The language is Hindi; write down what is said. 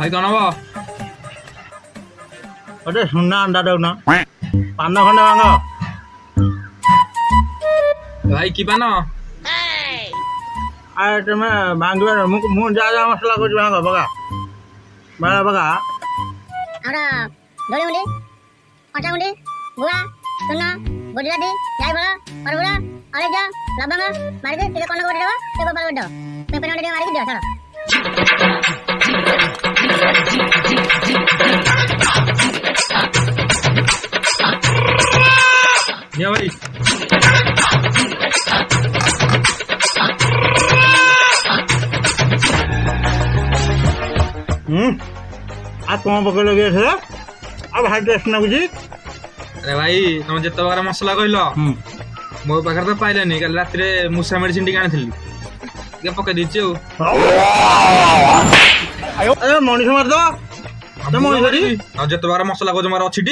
भाई कौन हबो गोटे सुना अंडा दौना पान खंडे भांग भाई की पान आरे तुम भांग मु जा जा मसला कर भांग बगा बगा बगा আমরা ধরে মুড়ি পাটা মুড়ি গুড়া সোনা গুজরাটি যাই বড় পরগুড়া অলেজা লবঙ্গ মারি দে ଟିକେ କନ କରି ଦେବା ସେ ଗୋପାଳ ବଡ ପେପର ଟିକେ ମାରିକି ଦିଅ ଛାଡ଼ निया भाई आ कौन पकड़ लगे थे अब भाई टेस्ट ना बुझी अरे भाई तुम जिते प्रकार मसला कहल मो पाखे तो पाइलानी कल रात मूसा मेडिसिन टी आनी पकई देची अरे मनीष मार दो तो मनीष जिते प्रकार मसला कह मार अच्छी